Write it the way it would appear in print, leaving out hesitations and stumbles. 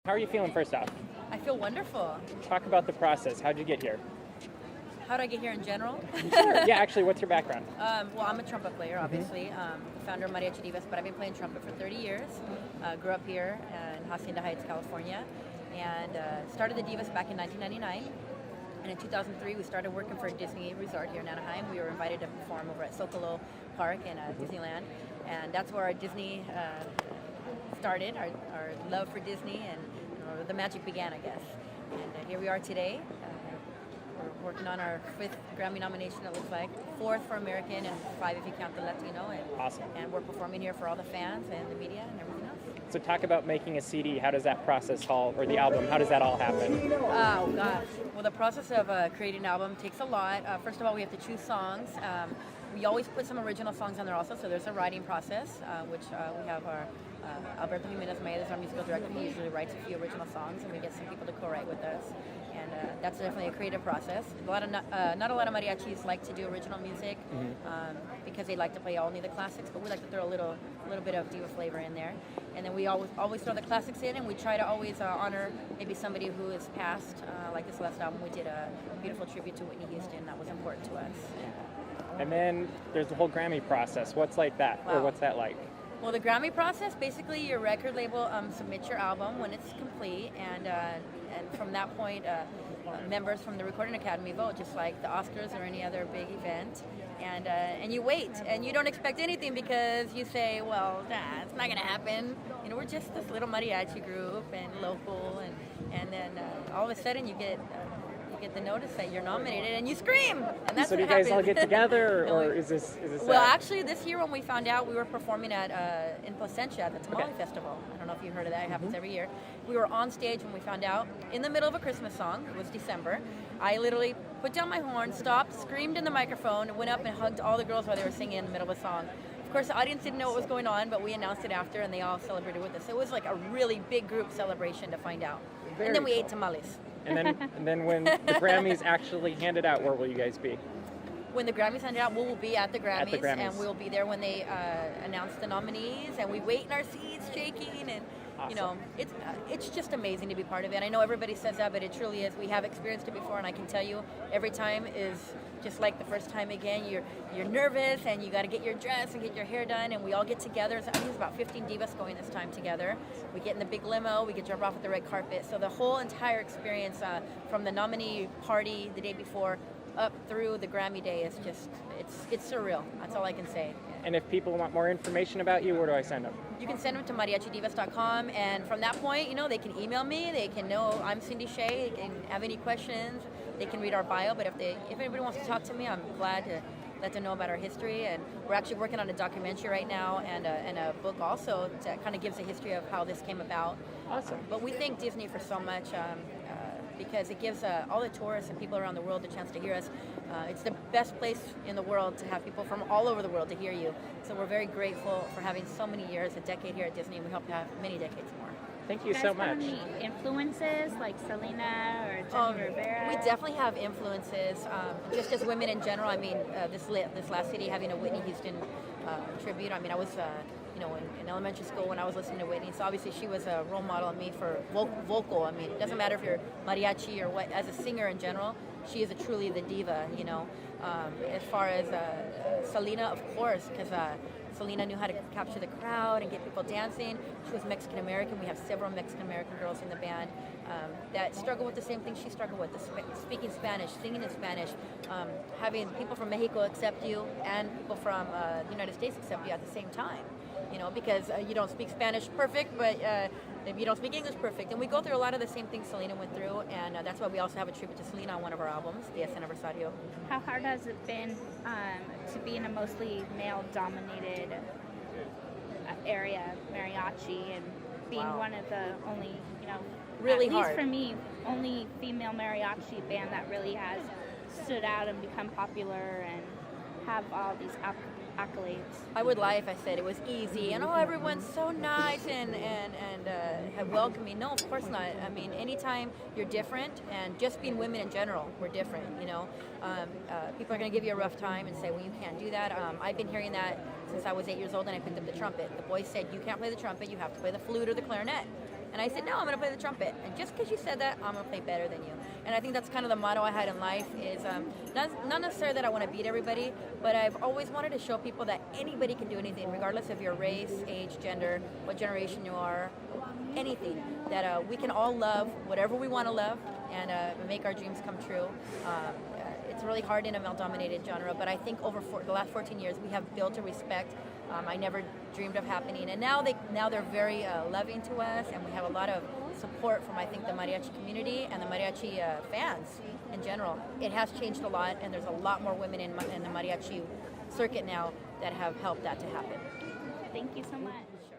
How are you feeling first off? I feel wonderful. Talk about the process. How'd you get here? How did I get here in general? Sure. Yeah, actually, what's your background? Well, I'm a trumpet player, obviously. Founder of Mariachi Divas, but I've been playing trumpet for 30 years. Grew up here in Hacienda Heights, California, and started the Divas back in 1999. And in 2003, we started working for a Disney resort here in Anaheim. We were invited to perform over at Zocalo Park in Disneyland, and that's where our Disney started, our love for Disney, and the magic began, I guess. And here we are today. We're working on our 5th Grammy nomination, it looks like. 4th for American and 5 if you count the Latino. And, awesome. And we're performing here for all the fans and the media and everything else. So talk about making a CD. How does that process or the album, how does that all happen? Oh, gosh. Well, the process of creating an album takes a lot. First of all, we have to choose songs. We always put some original songs on there also, so there's a writing process, which we have our Alberto Jimenez Maeda is our musical director. He usually writes a few original songs, and we get some people to co-write with us. And that's definitely a creative process. Not a lot of mariachis like to do original music because they like to play only the classics, but we like to throw a little bit of diva flavor in there. And then we always throw the classics in, and we try to always honor maybe somebody who is passed. Like this last album, we did a beautiful tribute to Whitney Houston. That was important to us. And then there's the whole Grammy process. What's like that, or what's that like? Well, the Grammy process, basically your record label submits your album when it's complete, and from that point, members from the Recording Academy vote, just like the Oscars or any other big event. And you wait, and you don't expect anything because you say, well, it's not going to happen. You know, we're just this little mariachi group and local, and then all of a sudden you get the notice that you're nominated, and you scream, and that's so do you what guys happens. all get together, or is this Well, actually, this year when we found out, we were performing in Placentia at the Tamale Festival. I don't know if you heard of that. It happens every year. We were on stage when we found out, in the middle of a Christmas song. It was December. I literally put down my horn, stopped, screamed in the microphone, went up and hugged all the girls while they were singing in the middle of a song. Of course, the audience didn't know what was going on, but we announced it after, and they all celebrated with us. It was like a really big group celebration to find out. And then we ate tamales. And then when the Grammys actually handed out, where will you guys be? When the Grammys handed out, we will be at the Grammys. And we'll be there when they announce the nominees, and we wait in our seats, shaking, and awesome. You know, it's just amazing to be part of it. I know everybody says that, but it truly is. We have experienced it before, and I can tell you, every time is just like the first time again. You're nervous, and you got to get your dress and get your hair done, and we all get together. So I think there's about 15 divas going this time together. We get in the big limo, we get dropped off at the red carpet. So the whole entire experience from the nominee party the day before up through the Grammy day is just, it's surreal. That's all I can say. And if people want more information about you, where do I send them? You can send them to mariachidivas.com, and from that point, you know, they can email me, they can know I'm Cindy Shea, they can have any questions, they can read our bio, but if anybody wants to talk to me, I'm glad to let them know about our history. And we're actually working on a documentary right now and a book also that kind of gives a history of how this came about. Awesome. But we thank Disney for so much because it gives all the tourists and people around the world a chance to hear us. It's the best place in the world to have people from all over the world to hear you. So we're very grateful for having so many years, a decade here at Disney, and we hope to have many decades more. Thank you so much. Have any influences like Selena or Jenny Rivera? We definitely have influences, just as women in general. I mean, this last city having a Whitney Houston tribute. I mean, I was in elementary school when I was listening to Whitney, so obviously she was a role model of me for vocal. I mean, it doesn't matter if you're mariachi or what. As a singer in general, she is truly the diva. You know, as far as Selena, of course, because Selena knew how to capture the crowd and get people dancing. She was Mexican American. We have several Mexican American girls in the band that struggle with the same thing she struggled with: speaking Spanish, singing in Spanish, having people from Mexico accept you and people from the United States accept you at the same time. You know, because you don't speak Spanish perfect, but you don't speak English perfect. And we go through a lot of the same things Selena went through, and that's why we also have a tribute to Selena on one of our albums, Diez Aniversario. How hard has it been to be in a mostly male-dominated area, mariachi, and being one of the only, really at hard. least for me, only female mariachi band that really has stood out and become popular and have all these accolades? I would lie if I said it was easy and everyone's so nice and have welcomed me. No, of course not. I mean, anytime you're different, and just being women in general, we're different. People are going to give you a rough time and say, well, you can't do that. I've been hearing that since I was 8 years old and I picked up the trumpet. The boys said, you can't play the trumpet, you have to play the flute or the clarinet. And I said, no, I'm going to play the trumpet. And just because you said that, I'm going to play better than you. And I think that's kind of the motto I had in life is not necessarily that I want to beat everybody, but I've always wanted to show people that anybody can do anything, regardless of your race, age, gender, what generation you are, anything. That we can all love whatever we want to love and make our dreams come true. It's really hard in a male-dominated genre, but I think over the last 14 years, we have built a respect I never dreamed of happening. And now they're very loving to us, and we have a lot of support from, I think, the mariachi community and the mariachi fans in general. It has changed a lot, and there's a lot more women in the mariachi circuit now that have helped that to happen. Thank you so much. Sure.